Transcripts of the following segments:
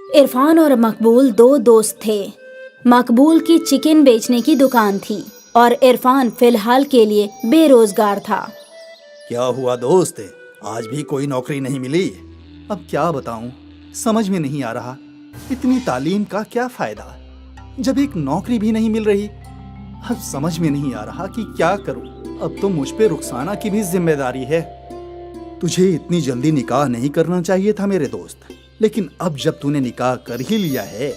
इरफान और मकबूल दो दोस्त थे। मकबूल की चिकन बेचने की दुकान थी और इरफान फिलहाल के लिए बेरोजगार था। क्या हुआ दोस्त, आज भी कोई नौकरी नहीं मिली? अब क्या बताऊं, समझ में नहीं आ रहा। इतनी तालीम का क्या फायदा जब एक नौकरी भी नहीं मिल रही। अब समझ में नहीं आ रहा कि क्या करूं। अब तो मुझ पे रुखसाना की भी जिम्मेदारी है। तुझे इतनी जल्दी निकाह नहीं करना चाहिए था मेरे दोस्त, लेकिन अब जब तूने निकाह कर ही लिया है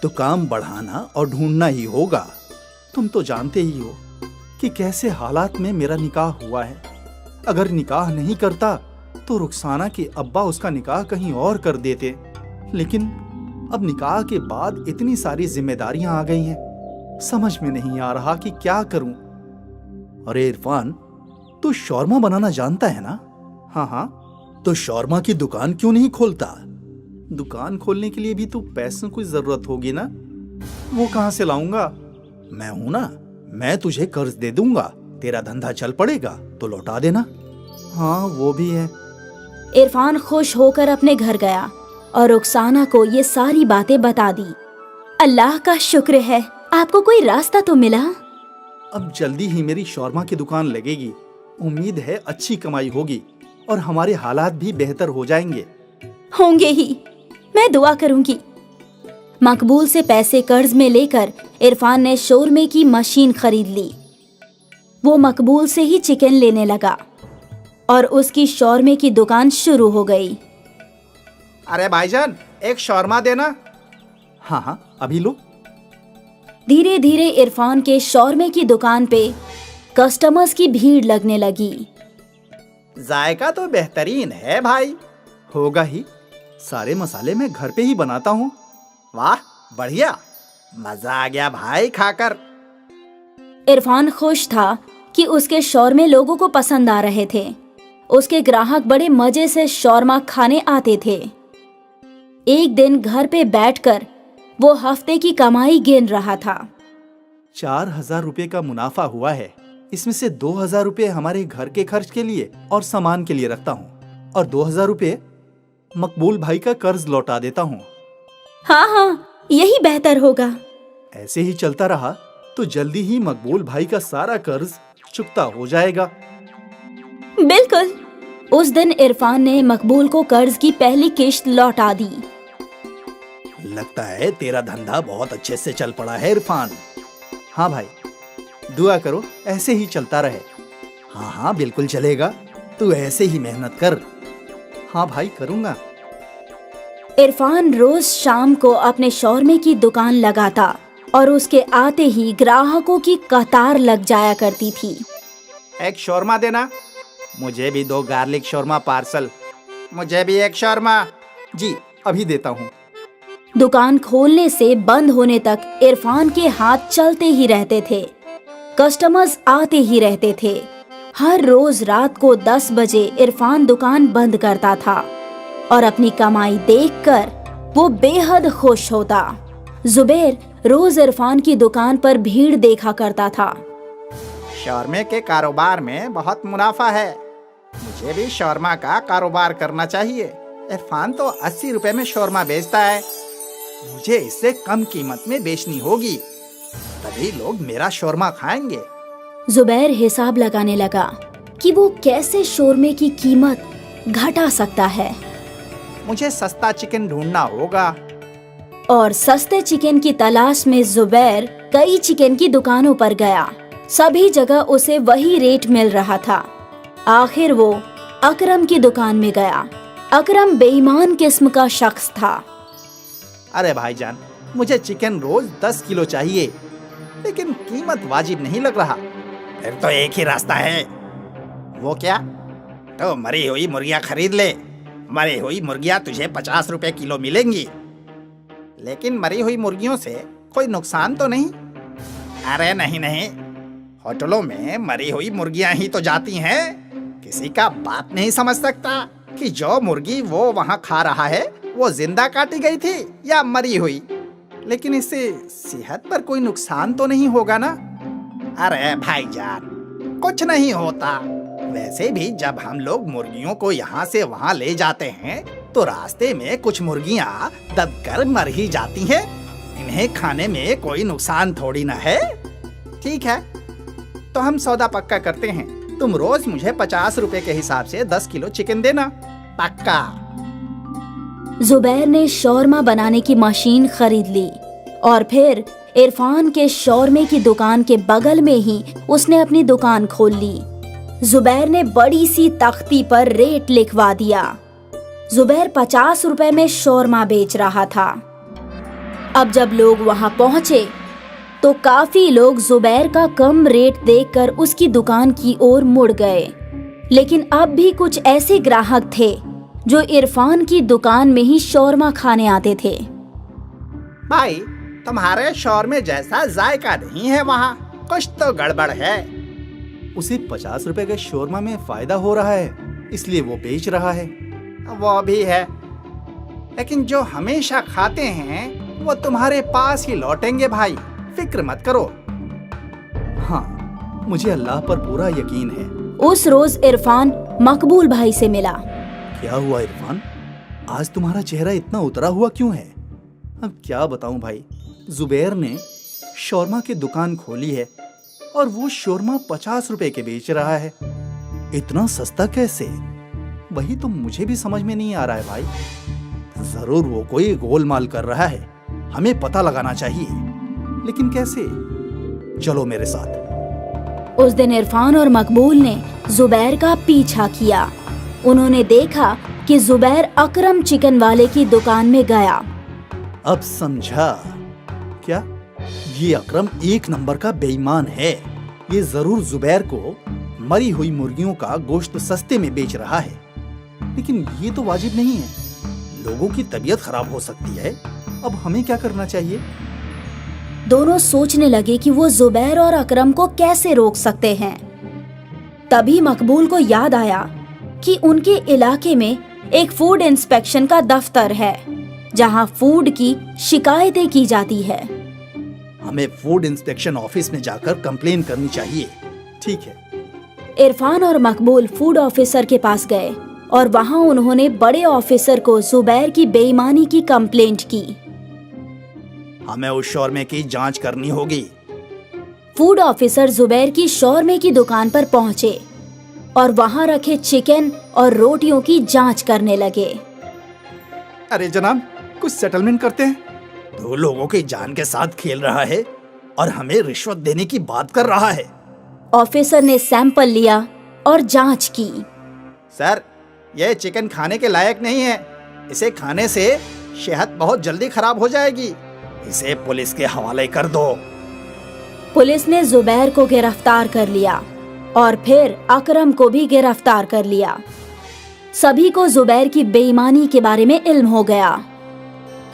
तो काम बढ़ाना और ढूंढना ही होगा। तुम तो जानते ही हो कि कैसे हालात में मेरा निकाह हुआ है। अगर निकाह नहीं करता तो रुखसाना के अब्बा उसका निकाह कहीं और कर देते, लेकिन अब निकाह के बाद इतनी सारी जिम्मेदारियां आ गई हैं, समझ में नहीं आ रहा कि क्या करूं। अरे इरफान, तू शौरमा बनाना जानता है ना? हाँ हाँ, तो शौरमा की दुकान क्यों नहीं खोलता? दुकान खोलने के लिए भी तो पैसों की जरूरत होगी ना, वो कहां से लाऊंगा? मैं हूं ना, मैं तुझे कर्ज दे दूंगा। तेरा धंधा चल पड़ेगा तो लौटा देना। हाँ वो भी है। इरफान खुश होकर अपने घर गया और रुखसाना को ये सारी बातें बता दी। अल्लाह का शुक्र है, आपको कोई रास्ता तो मिला। अब जल्दी ही मेरी शौरमा की दुकान लगेगी। उम्मीद है अच्छी कमाई होगी और हमारे हालात भी बेहतर हो जाएंगे। होंगे ही, मैं दुआ करूंगी। मकबूल से पैसे कर्ज में लेकर इरफान ने शोरमे की मशीन खरीद ली। वो मकबूल से ही चिकन लेने लगा और उसकी शौरमे की दुकान शुरू हो गई। अरे भाईजान, एक शौरमा देना। हाँ हाँ, अभी लो। धीरे धीरे इरफान के शौरमे की दुकान पे कस्टमर्स की भीड़ लगने लगी। जायका तो बेहतरीन है भाई। होगा ही, सारे मसाले मैं घर पे ही बनाता हूँ। वाह बढ़िया, मजा आ गया भाई खाकर। इरफान खुश था कि उसके शौरमे लोगों को पसंद आ रहे थे। उसके ग्राहक बड़े मजे से शौरमा खाने आते थे। एक दिन घर पे बैठकर वो हफ्ते की कमाई गिन रहा था। 4,000 रुपए का मुनाफा हुआ है। इसमें से 2,000 रुपए हमारे घर के खर्च के लिए और सामान के लिए रखता हूँ और 2,000 रुपए मकबूल भाई का कर्ज लौटा देता हूँ। हाँ हाँ, यही बेहतर होगा। ऐसे ही चलता रहा तो जल्दी ही मकबूल भाई का सारा कर्ज चुकता हो जाएगा। बिल्कुल। उस दिन इरफान ने मकबूल को कर्ज की पहली किश्त लौटा दी। लगता है तेरा धंधा बहुत अच्छे से चल पड़ा है इरफान। हाँ भाई, दुआ करो ऐसे ही चलता रहे। हाँ हाँ बिल्कुल चलेगा, तू ऐसे ही मेहनत कर। हाँ भाई करूँगा। इरफान रोज शाम को अपने शौरमे की दुकान लगाता और उसके आते ही ग्राहकों की कतार लग जाया करती थी। एक शौरमा देना। मुझे भी 2 गार्लिक शौरमा पार्सल। मुझे भी एक शौरमा। जी अभी देता हूँ। दुकान खोलने से बंद होने तक इरफान के हाथ चलते ही रहते थे। कस्टमर्स आते ही रहते थे। हर रोज रात को 10 बजे इरफान दुकान बंद करता था और अपनी कमाई देखकर वो बेहद खुश होता। जुबैर रोज इरफान की दुकान पर भीड़ देखा करता था। शौरमे के कारोबार में बहुत मुनाफा है, मुझे भी शौरमा का कारोबार करना चाहिए। इरफान तो 80 रुपए में शौरमा बेचता है, मुझे इससे कम कीमत में बेचनी होगी, तभी लोग मेरा शौरमा खाएंगे। जुबैर हिसाब लगाने लगा कि वो कैसे शौरमे की कीमत घटा सकता है। मुझे सस्ता चिकन ढूंढना होगा। और सस्ते चिकन की तलाश में जुबैर कई चिकन की दुकानों पर गया। सभी जगह उसे वही रेट मिल रहा था। आखिर वो अकरम की दुकान में गया। अकरम बेईमान किस्म का शख्स था। अरे भाईजान, मुझे चिकन रोज 10 किलो चाहिए, लेकिन कीमत वाजिब नहीं लग रहा। फिर तो एक ही रास्ता है। वो क्या? तो मरी हुई मुर्गियाँ खरीद ले। मरी हुई मुर्गियाँ तुझे 50 रुपए किलो मिलेंगी। लेकिन मरी हुई मुर्गियों से कोई नुकसान तो नहीं? अरे नहीं नहीं, होटलों में मरी हुई मुर्गियाँ ही तो जाती हैं। किसी का बात नहीं समझ सकता कि जो मुर्गी वो वहाँ खा रहा है वो जिंदा काटी गई थी या मरी हुई। लेकिन इससे सेहत पर कोई नुकसान तो नहीं होगा ना? अरे भाईजान, कुछ नहीं होता। वैसे भी जब हम लोग मुर्गियों को यहाँ से वहाँ ले जाते हैं तो रास्ते में कुछ मुर्गियां दबकर मर ही जाती हैं। इन्हें खाने में कोई नुकसान थोड़ी ना है। ठीक है, तो हम सौदा पक्का करते हैं। तुम रोज मुझे 50 रुपए के हिसाब से 10 किलो चिकन देना। पक्का। जुबैर ने शौरमा बनाने की मशीन खरीद ली और फिर इरफान के शौरमे की दुकान के बगल में ही उसने अपनी दुकान खोल ली। जुबैर ने बड़ी सी तख्ती पर रेट लिखवा दिया। जुबैर 50 रुपए में शौरमा बेच रहा था। अब जब लोग वहां पहुंचे तो काफी लोग जुबैर का कम रेट देखकर उसकी दुकान की ओर मुड़ गए, लेकिन अब भी कुछ ऐसे ग्राहक थे जो इरफान की दुकान में ही शौरमा खाने आते थे। भाई, तुम्हारे शौरमे जैसा जायका नहीं है वहाँ, कुछ तो गड़बड़ है। उसे 50 रुपए के शोरमा में फायदा हो रहा है, इसलिए वो बेच रहा है। वो भी है, लेकिन जो हमेशा खाते हैं वो तुम्हारे पास ही लौटेंगे भाई, फिक्र मत करो। हाँ, मुझे अल्लाह पर पूरा यकीन है। उस रोज इरफान मकबूल भाई से मिला। क्या हुआ इरफान, आज तुम्हारा चेहरा इतना उतरा हुआ क्यों है? अब क्या बताऊं भाई, जुबैर ने शौरमा की दुकान खोली है और वो शौरमा 50 रुपए के बेच रहा है। इतना सस्ता कैसे? वही तो मुझे भी समझ में नहीं आ रहा है भाई। जरूर वो कोई गोलमाल कर रहा है, हमें पता लगाना चाहिए, लेकिन कैसे? चलो मेरे साथ। उस दिन इरफान और मकबूल ने जुबैर का पीछा किया। उन्होंने देखा कि जुबैर अकरम चिकन वाले की दुकान में गया। अब समझा। क्या ये अकरम एक नंबर का बेईमान है। ये जरूर जुबैर को मरी हुई मुर्गियों का गोश्त सस्ते में बेच रहा है, लेकिन ये तो वाजिब नहीं है। लोगों की तबीयत खराब हो सकती है। अब हमें क्या करना चाहिए? दोनों सोचने लगे कि वो जुबैर और अकरम को कैसे रोक सकते हैं। तभी मकबूल को याद आया कि उनके इलाके में एक फूड इंस्पेक्शन का दफ्तर है, जहां फूड की शिकायतें की जाती है। हमें फूड इंस्पेक्शन ऑफिस में जाकर कंप्लेन करनी चाहिए। ठीक है। इरफान और मकबूल फूड ऑफिसर के पास गए और वहां उन्होंने बड़े ऑफिसर को जुबैर की बेईमानी की कंप्लेंट की। हमें उस शौरमे की जांच करनी होगी। फूड ऑफिसर जुबैर की शौरमे की दुकान पर पहुंचे और वहां रखे चिकन और रोटियों की जांच करने लगे। अरे जनाब, कुछ सेटलमेंट करते हैं। 2 लोगों की जान के साथ खेल रहा है और हमें रिश्वत देने की बात कर रहा है। ऑफिसर ने सैंपल लिया और जांच की। सर, यह चिकन खाने के लायक नहीं है। इसे खाने से सेहत बहुत जल्दी खराब हो जाएगी। इसे पुलिस के हवाले कर दो। पुलिस ने जुबैर को गिरफ्तार कर लिया और फिर अकरम को भी गिरफ्तार कर लिया। सभी को जुबैर की बेईमानी के बारे में इल्म हो गया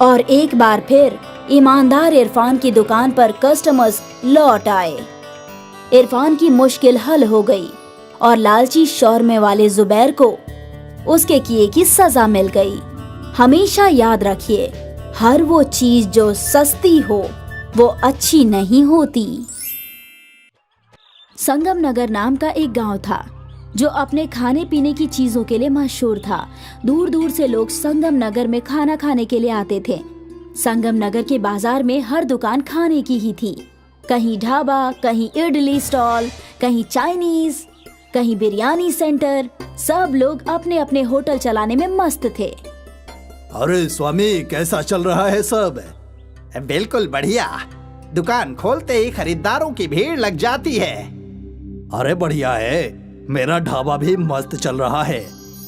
और एक बार फिर ईमानदार इरफान की दुकान पर कस्टमर्स लौट आए। इरफान की मुश्किल हल हो गई और लालची शौरमे वाले जुबैर को उसके किए की सजा मिल गई। हमेशा याद रखिए, हर वो चीज जो सस्ती हो वो अच्छी नहीं होती। संगम नगर नाम का एक गांव था जो अपने खाने पीने की चीजों के लिए मशहूर था। दूर दूर से लोग संगम नगर में खाना खाने के लिए आते थे। संगम नगर के बाजार में हर दुकान खाने की ही थी। कहीं ढाबा, कहीं इडली स्टॉल, कहीं चाइनीज, कहीं बिरयानी सेंटर। सब लोग अपने अपने होटल चलाने में मस्त थे। अरे स्वामी, कैसा चल रहा है सब? बिल्कुल बढ़िया। दुकान खोलते ही खरीदारों की भीड़ लग जाती है। अरे बढ़िया है, मेरा ढाबा भी मस्त चल रहा है।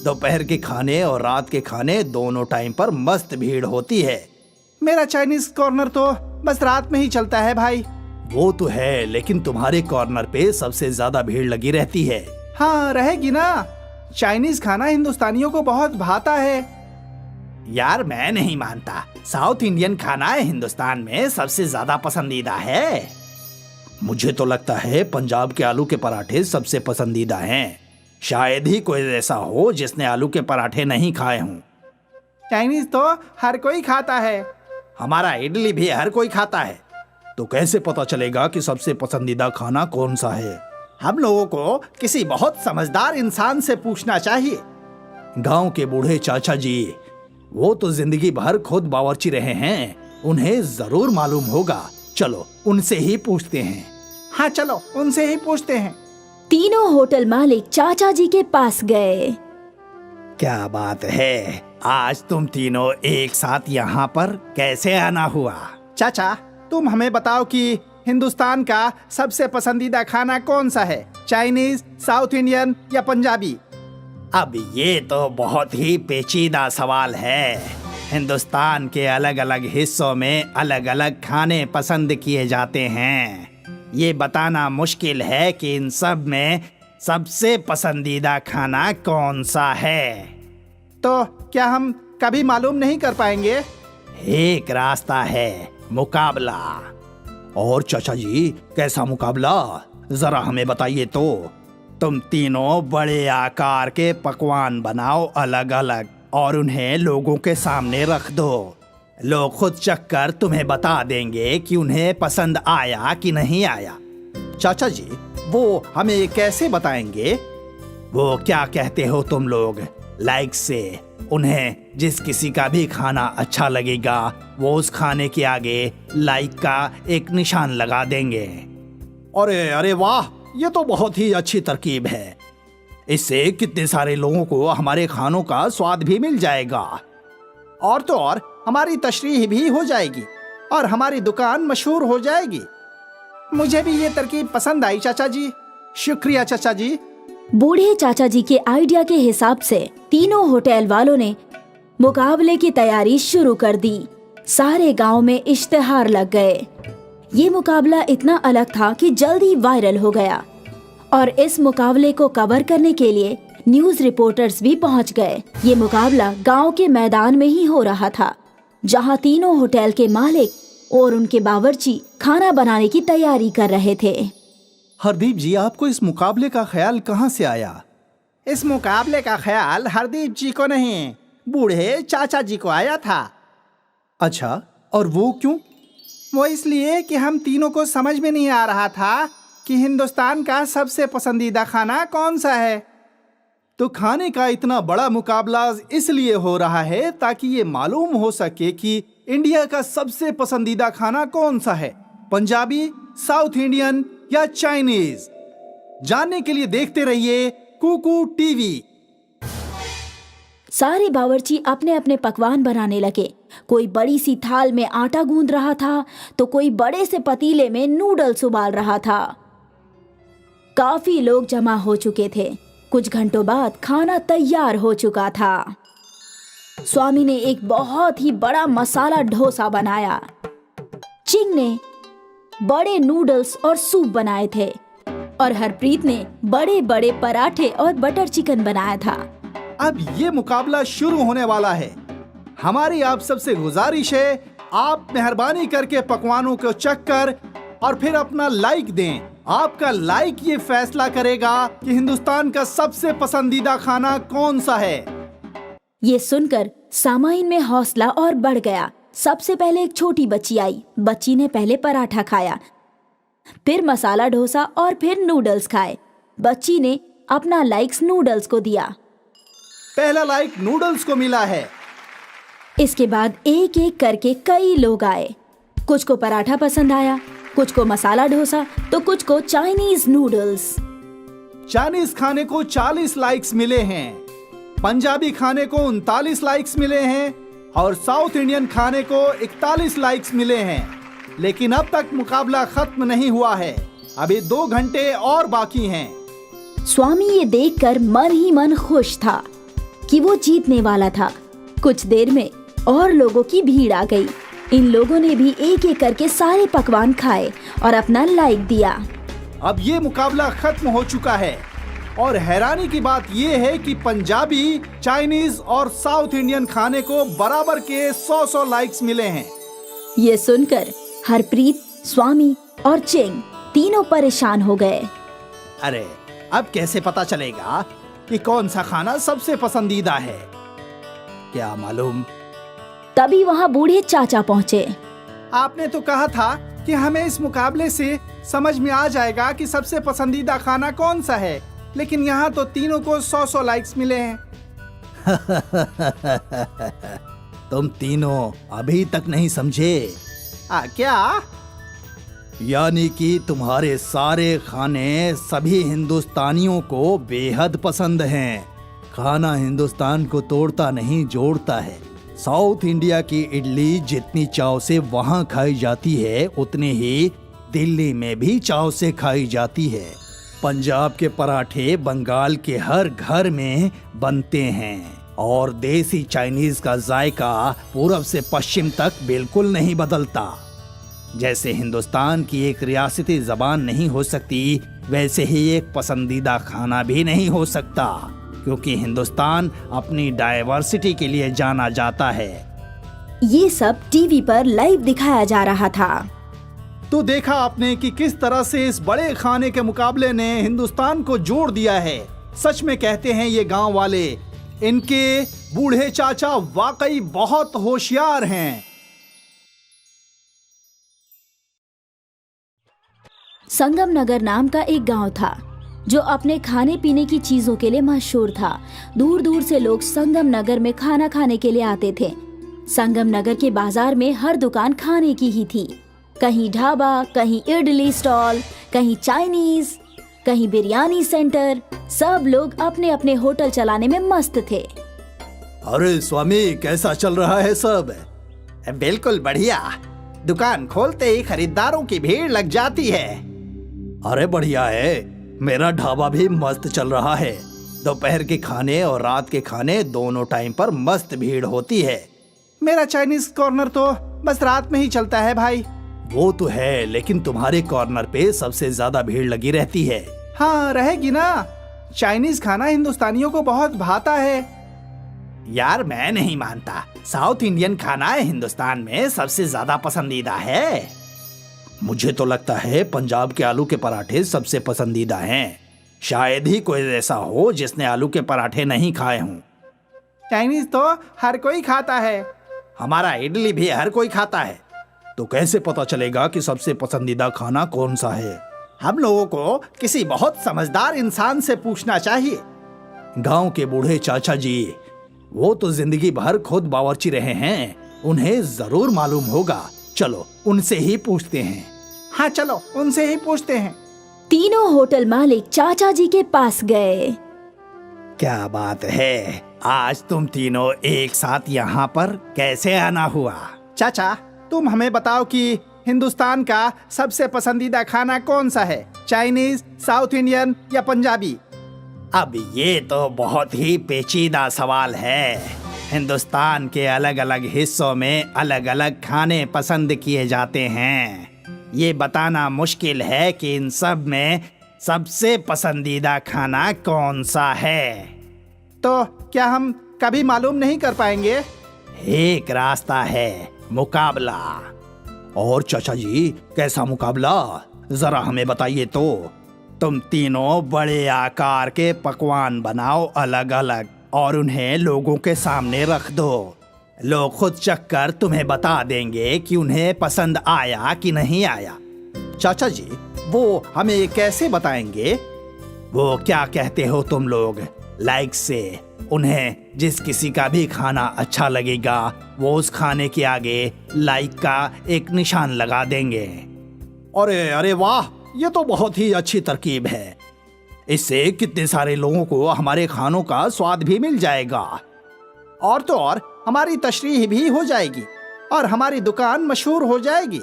दोपहर के खाने और रात के खाने दोनों टाइम पर मस्त भीड़ होती है। मेरा चाइनीज कॉर्नर तो बस रात में ही चलता है भाई। वो तो है, लेकिन तुम्हारे कॉर्नर पे सबसे ज्यादा भीड़ लगी रहती है। हाँ, रहेगी ना। चाइनीज खाना हिंदुस्तानियों को बहुत भाता है। यार, मैं नहीं मानता। साउथ इंडियन खाना हिंदुस्तान में सबसे ज्यादा पसंदीदा है। मुझे तो लगता है पंजाब के आलू के पराठे सबसे पसंदीदा हैं। शायद ही कोई ऐसा हो जिसने आलू के पराठे नहीं खाए हों। चाइनीज तो हर कोई खाता है। हमारा इडली भी हर कोई खाता है। तो कैसे पता चलेगा कि सबसे पसंदीदा खाना कौन सा है? हम लोगों को किसी बहुत समझदार इंसान से पूछना चाहिए। गांव के बूढ़े चाचा जी, वो तो जिंदगी भर खुद बावर्ची रहे हैं, उन्हें जरूर मालूम होगा। चलो उनसे ही पूछते हैं। हाँ चलो उनसे ही पूछते हैं। तीनों होटल मालिक चाचा जी के पास गए। क्या बात है, आज तुम तीनों एक साथ यहाँ पर कैसे आना हुआ? चाचा तुम हमें बताओ कि हिंदुस्तान का सबसे पसंदीदा खाना कौन सा है, चाइनीज, साउथ इंडियन या पंजाबी? अब ये तो बहुत ही पेचीदा सवाल है। हिंदुस्तान के अलग अलग हिस्सों में अलग अलग खाने पसंद किए जाते हैं। ये बताना मुश्किल है कि इन सब में सबसे पसंदीदा खाना कौन सा है। तो क्या हम कभी मालूम नहीं कर पाएंगे? एक रास्ता है, मुकाबला। और चाचा जी कैसा मुकाबला, जरा हमें बताइए तो। तुम तीनों बड़े आकार के पकवान बनाओ अलग अलग और उन्हें लोगों के सामने रख दो। लोग खुद चख कर तुम्हें बता देंगे कि उन्हें पसंद आया कि नहीं आया। चाचा जी वो हमें कैसे बताएंगे? वो क्या कहते हो तुम लोग, लाइक से। उन्हें जिस किसी का भी खाना अच्छा लगेगा वो उस खाने के आगे लाइक का एक निशान लगा देंगे। अरे अरे वाह, ये तो बहुत ही अच्छी तरकीब है। इससे कितने सारे लोगों को हमारे खानों का स्वाद भी मिल जाएगा। और तो और हमारी तशरीह भी हो जाएगी और हमारी दुकान मशहूर हो जाएगी। मुझे भी ये तरकीब पसंद आई चाचा जी। शुक्रिया चाचा जी। बूढ़े चाचा जी के आइडिया के हिसाब से तीनों होटल वालों ने मुकाबले की तैयारी शुरू कर दी। सारे गांव में इश्तिहार लग गए। ये मुकाबला इतना अलग था कि जल्दी वायरल हो गया और इस मुकाबले को कवर करने के लिए न्यूज रिपोर्टर्स भी पहुंच गए। ये मुकाबला गांव के मैदान में ही हो रहा था, जहां तीनों होटल के मालिक और उनके बावर्ची खाना बनाने की तैयारी कर रहे थे। हरदीप जी, आपको इस मुकाबले का ख्याल कहाँ से आया? इस मुकाबले का ख्याल हरदीप जी को नहीं, बूढ़े चाचा जी को आया था। अच्छा, और वो क्यों? वो इसलिए कि हम तीनों को समझ में नहीं आ रहा था कि हिंदुस्तान का सबसे पसंदीदा खाना कौन सा है। तो खाने का इतना बड़ा मुकाबला इसलिए हो रहा है ताकि ये मालूम हो सके कि इंडिया का सबसे पसंदीदा खाना कौन सा है, पंजाबी, साउथ इंडियन या चाइनीज। जानने के लिए देखते रहिए कुकू टीवी। सारे बावर्ची अपने अपने पकवान बनाने लगे। कोई बड़ी सी थाल में आटा गूंद रहा था तो कोई बड़े से पतीले में नूडल्स उबाल रहा था। काफी लोग जमा हो चुके थे। कुछ घंटों बाद खाना तैयार हो चुका था। स्वामी ने एक बहुत ही बड़ा मसाला डोसा बनाया। चिंग ने बड़े नूडल्स और सूप बनाए थे और हरप्रीत ने बड़े बड़े पराठे और बटर चिकन बनाया था। अब ये मुकाबला शुरू होने वाला है। हमारी आप सबसे गुजारिश है, आप मेहरबानी करके पकवानों को चख कर और फिर अपना लाइक दें। आपका लाइक ये फैसला करेगा कि हिंदुस्तान का सबसे पसंदीदा खाना कौन सा है। ये सुनकर सामाइन में हौसला और बढ़ गया। सबसे पहले एक छोटी बच्ची आई। बच्ची ने पहले पराठा खाया, फिर मसाला डोसा और फिर नूडल्स खाए। बच्ची ने अपना लाइक्स नूडल्स को दिया। पहला लाइक नूडल्स को मिला है। इसके बाद एक एक करके कई लोग आए। कुछ को पराठा पसंद आया, कुछ को मसाला डोसा तो कुछ को चाइनीज नूडल्स। चाइनीज खाने को 40 लाइक्स मिले हैं, पंजाबी खाने को 39 लाइक्स मिले हैं और साउथ इंडियन खाने को 41 लाइक्स मिले हैं। लेकिन अब तक मुकाबला खत्म नहीं हुआ है। अभी 2 घंटे और बाकी हैं। स्वामी ये देखकर मन ही मन खुश था कि वो जीतने वाला था। कुछ देर में और लोगों की भीड़ आ गई। इन लोगों ने भी एक एक करके सारे पकवान खाए और अपना लाइक दिया। अब ये मुकाबला खत्म हो चुका है और हैरानी की बात ये है कि पंजाबी, चाइनीज और साउथ इंडियन खाने को बराबर के 100 लाइक्स मिले हैं। ये सुनकर हरप्रीत, स्वामी और चिंग तीनों परेशान हो गए। अरे अब कैसे पता चलेगा कि कौन सा खाना सबसे पसंदीदा है? क्या मालूम। तभी वहाँ बूढ़े चाचा पहुँचे। आपने तो कहा था कि हमें इस मुकाबले से समझ में आ जाएगा कि सबसे पसंदीदा खाना कौन सा है, लेकिन यहाँ तो तीनों को 100 लाइक्स मिले हैं। तुम तीनों अभी तक नहीं समझे। क्या? यानी कि तुम्हारे सारे खाने सभी हिंदुस्तानियों को बेहद पसंद हैं। खाना हिंदुस्तान को तोड़ता नहीं, जोड़ता है। साउथ इंडिया की इडली जितनी चाव से वहाँ खाई जाती है, उतनी ही दिल्ली में भी चाव से खाई जाती है। पंजाब के पराठे बंगाल के हर घर में बनते हैं और देसी चाइनीज का जायका पूरब से पश्चिम तक बिल्कुल नहीं बदलता। जैसे हिंदुस्तान की एक रियासती जबान नहीं हो सकती, वैसे ही एक पसंदीदा खाना भी नहीं हो सकता, क्योंकि हिंदुस्तान अपनी डाइवर्सिटी के लिए जाना जाता है। ये सब टीवी पर लाइव दिखाया जा रहा था। तो देखा आपने कि किस तरह से इस बड़े खाने के मुकाबले ने हिंदुस्तान को जोड़ दिया है। सच में कहते हैं ये गांव वाले, इनके बूढ़े चाचा वाकई बहुत होशियार हैं। संगम नगर नाम का एक गांव था जो अपने खाने पीने की चीजों के लिए मशहूर था। दूर दूर से लोग संगम नगर में खाना खाने के लिए आते थे। संगम नगर के बाजार में हर दुकान खाने की ही थी। कहीं ढाबा, कहीं इडली स्टॉल, कहीं चाइनीज, कहीं बिरयानी सेंटर। सब लोग अपने अपने होटल चलाने में मस्त थे। अरे स्वामी, कैसा चल रहा है सब? बिल्कुल बढ़िया। दुकान खोलते ही खरीदारों की भीड़ लग जाती है। अरे बढ़िया है, मेरा ढाबा भी मस्त चल रहा है। दोपहर के खाने और रात के खाने दोनों टाइम पर मस्त भीड़ होती है। मेरा चाइनीज कॉर्नर तो बस रात में ही चलता है भाई। वो तो है, लेकिन तुम्हारे कॉर्नर पे सबसे ज्यादा भीड़ लगी रहती है। हाँ, रहेगी ना। चाइनीज खाना हिंदुस्तानियों को बहुत भाता है। यार मैं नहीं मानता। साउथ इंडियन खाना हिंदुस्तान में सबसे ज्यादा पसंदीदा है। मुझे तो लगता है पंजाब के आलू के पराठे सबसे पसंदीदा हैं। शायद ही कोई ऐसा हो जिसने आलू के पराठे नहीं खाए हों। चाइनीज तो हर कोई खाता है। हमारा इडली भी हर कोई खाता है। तो कैसे पता चलेगा कि सबसे पसंदीदा खाना कौन सा है? हम लोगों को किसी बहुत समझदार इंसान से पूछना चाहिए। गांव के बूढ़े चाचा जी, वो तो जिंदगी भर खुद बावर्ची रहे हैं, उन्हें जरूर मालूम होगा। चलो उनसे ही पूछते हैं। हाँ चलो, उनसे ही पूछते हैं। तीनों होटल मालिक चाचा जी के पास गए। क्या बात है, आज तुम तीनों एक साथ यहाँ पर कैसे आना हुआ? चाचा, तुम हमें बताओ कि हिंदुस्तान का सबसे पसंदीदा खाना कौन सा है? चाइनीज, साउथ इंडियन या पंजाबी? अब ये तो बहुत ही पेचीदा सवाल है। हिंदुस्तान के अलग अलग हिस्सों में अलग अलग खाने पसंद किए जाते हैं। ये बताना मुश्किल है कि इन सब में सबसे पसंदीदा खाना कौन सा है। तो क्या हम कभी मालूम नहीं कर पाएंगे? एक रास्ता है, मुकाबला। और चाचा जी, कैसा मुकाबला? जरा हमें बताइए तो। तुम तीनों बड़े आकार के पकवान बनाओ अलग अलग और उन्हें लोगों के सामने रख दो। लोग खुद चख कर तुम्हें बता देंगे कि उन्हें पसंद आया कि नहीं आया। चाचा जी, वो हमें कैसे बताएंगे? वो क्या कहते हो तुम लोग, लाइक से। उन्हें जिस किसी का भी खाना अच्छा लगेगा वो उस खाने के आगे लाइक का एक निशान लगा देंगे। अरे अरे वाह, ये तो बहुत ही अच्छी तरकीब है। इससे कितने सारे लोगों को हमारे खानों का स्वाद भी मिल जाएगा। और तो और हमारी तशरीह भी हो जाएगी और हमारी दुकान मशहूर हो जाएगी।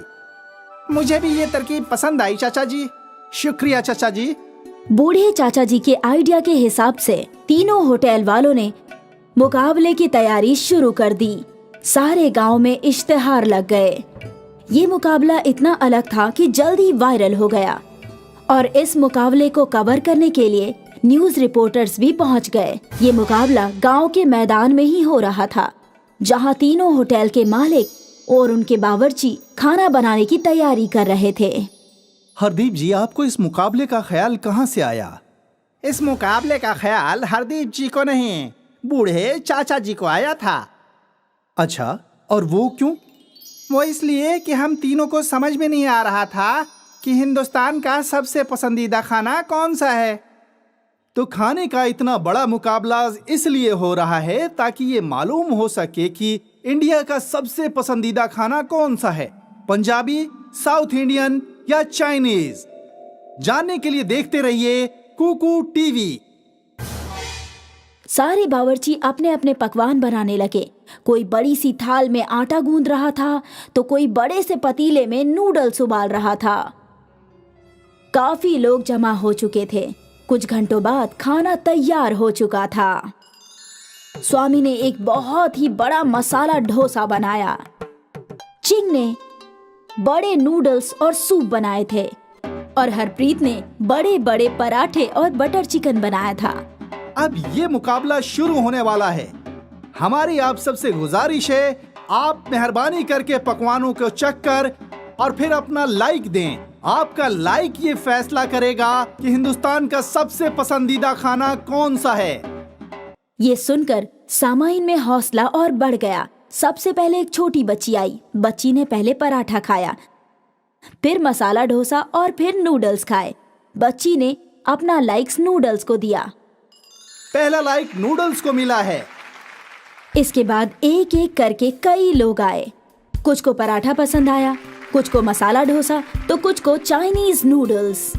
मुझे भी ये तरकीब पसंद आई चाचा जी। शुक्रिया चाचा जी। बूढ़े चाचा जी के आइडिया के हिसाब से तीनों होटल वालों ने मुकाबले की तैयारी शुरू कर दी। सारे गांव में इश्तिहार लग गए। ये मुकाबला इतना अलग था कि जल्दी वायरल हो गया और इस मुकाबले को कवर करने के लिए न्यूज रिपोर्टर्स भी पहुंच गए। ये मुकाबला गांव के मैदान में ही हो रहा था, जहां तीनों होटल के मालिक और उनके बावर्ची खाना बनाने की तैयारी कर रहे थे। हरदीप जी, आपको इस मुकाबले का ख्याल कहाँ से आया? इस मुकाबले का ख्याल हरदीप जी को नहीं, बूढ़े चाचा जी को आया था। अच्छा, और वो क्यों? वो इसलिए कि हम तीनों को समझ में नहीं आ रहा था कि हिंदुस्तान का सबसे पसंदीदा खाना कौन सा है। तो खाने का इतना बड़ा मुकाबला इसलिए हो रहा है ताकि ये मालूम हो सके कि इंडिया का सबसे पसंदीदा खाना कौन सा है? पंजाबी, साउथ इंडियन या चाइनीज? जानने के लिए देखते रहिए कुकू टीवी। सारे बावर्ची अपने अपने पकवान बनाने लगे। कोई बड़ी सी थाल में आटा गूंद रहा था तो कोई बड़े से पतीले में नूडल्स उबाल रहा था। काफी लोग जमा हो चुके थे। कुछ घंटों बाद खाना तैयार हो चुका था। स्वामी ने एक बहुत ही बड़ा मसाला डोसा बनाया। चिंग ने बड़े नूडल्स और सूप बनाए थे और हरप्रीत ने बड़े बड़े पराठे और बटर चिकन बनाया था। अब ये मुकाबला शुरू होने वाला है। हमारी आप सबसे गुजारिश है, आप मेहरबानी करके पकवानों को चख कर और फिर अपना लाइक दें। आपका लाइक ये फैसला करेगा कि हिंदुस्तान का सबसे पसंदीदा खाना कौन सा है। ये सुनकर सामाइन में हौसला और बढ़ गया। सबसे पहले एक छोटी बच्ची आई। बच्ची ने पहले पराठा खाया, फिर मसाला डोसा और फिर नूडल्स खाए। बच्ची ने अपना लाइक्स नूडल्स को दिया। पहला लाइक नूडल्स को मिला है। इसके बाद एक एक करके कई लोग आए। कुछ को पराठा पसंद आया, कुछ को मसाला डोसा तो कुछ को चाइनीज नूडल्स।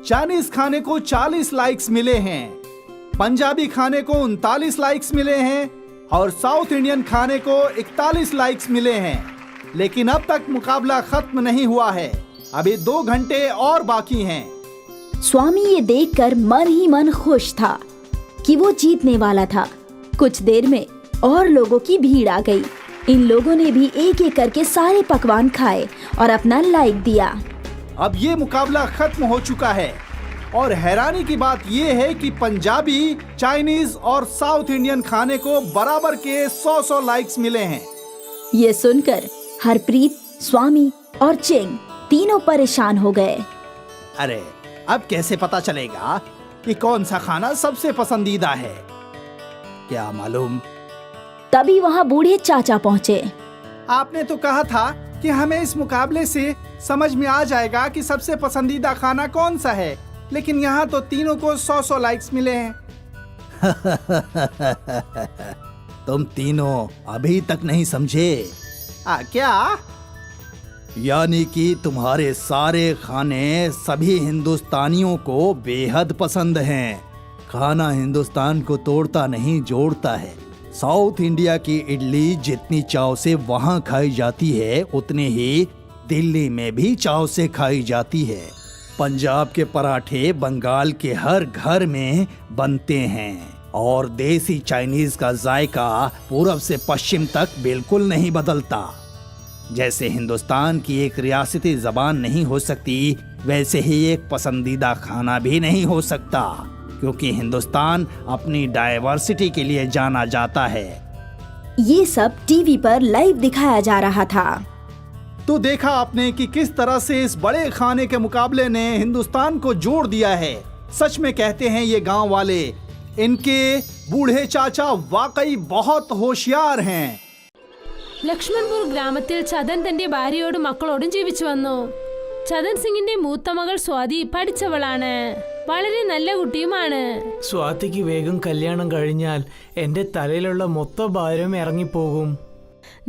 चाइनीज खाने को 40 लाइक्स मिले हैं, पंजाबी खाने को 39 लाइक्स मिले हैं और साउथ इंडियन खाने को 41 लाइक्स मिले हैं। लेकिन अब तक मुकाबला खत्म नहीं हुआ है। अभी 2 घंटे और बाकी हैं। स्वामी ये देखकर मन ही मन खुश था कि वो जीतने वाला था। कुछ देर में और लोगों की भीड़ आ गई। इन लोगों ने भी एक एक करके सारे पकवान खाए और अपना लाइक दिया। अब ये मुकाबला खत्म हो चुका है और हैरानी की बात ये है कि पंजाबी, चाइनीज और साउथ इंडियन खाने को बराबर के 100 लाइक्स मिले हैं। ये सुनकर हरप्रीत, स्वामी और चिंग तीनों परेशान हो गए। अरे अब कैसे पता चलेगा कि कौन सा खाना सबसे पसंदीदा है? क्या मालूम। तभी वहाँ बूढ़े चाचा पहुँचे। आपने तो कहा था कि हमें इस मुकाबले से समझ में आ जाएगा कि सबसे पसंदीदा खाना कौन सा है, लेकिन यहाँ तो तीनों को 100 लाइक्स मिले हैं। तुम तीनों अभी तक नहीं समझे। क्या? यानी कि तुम्हारे सारे खाने सभी हिंदुस्तानियों को बेहद पसंद हैं। खाना हिंदुस्तान को तोड़ता नहीं, जोड़ता है। साउथ इंडिया की इडली जितनी चाव से वहाँ खाई जाती है, उतने ही दिल्ली में भी चाव से खाई जाती है। पंजाब के पराठे बंगाल के हर घर में बनते हैं और देसी चाइनीज का जायका पूरब से पश्चिम तक बिल्कुल नहीं बदलता। जैसे हिंदुस्तान की एक रियासती जबान नहीं हो सकती, वैसे ही एक पसंदीदा खाना भी नहीं हो सकता, क्योंकि हिंदुस्तान अपनी डाइवर्सिटी के लिए जाना जाता है। ये सब टीवी पर लाइव दिखाया जा रहा था। तो देखा आपने कि किस तरह से इस बड़े खाने के मुकाबले ने हिंदुस्तान को जोड़ दिया है। सच में कहते हैं ये गांव वाले, इनके बूढ़े चाचा वाकई बहुत होशियार हैं। ലക്ഷ്മൺപൂർ ഗ്രാമത്തിൽ ചതൻ തന്റെ ഭാര്യയോടും മക്കളോടും ജീവിച്ചു വന്നു. ചതൻ സിംഗിന്റെ മൂത്ത മകൾ സ്വാതി പഠിച്ചവളാണ്, വളരെ നല്ല കുട്ടിയുമാണ്. സ്വാതിക്ക് വേഗം കല്യാണം കഴിഞ്ഞാൽ എന്റെ തലയിലുള്ള മൊത്തം ഭാരം ഇറങ്ങിപ്പോകും.